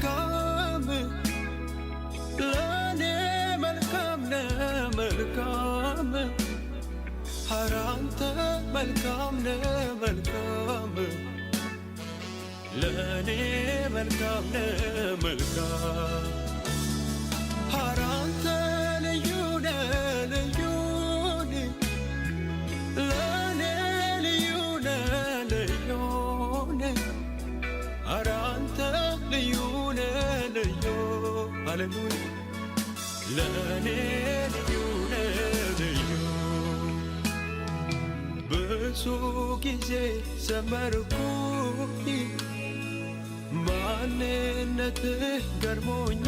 መልካም ለኔ መልካም መልካም ኧረ አንተ መልካም መልካም ለኔ መልካም መልካም ኧረ አንተ ልዩ ልዩ ለኔ ልዩ ልዩ ኧረ አንተ ልዩ ልዩ ሃሌሉያ ለኔ ልዩ ልዩ ብዙ ጊዜ ዘመርኩኝ ማንነትህ ገርሞኝ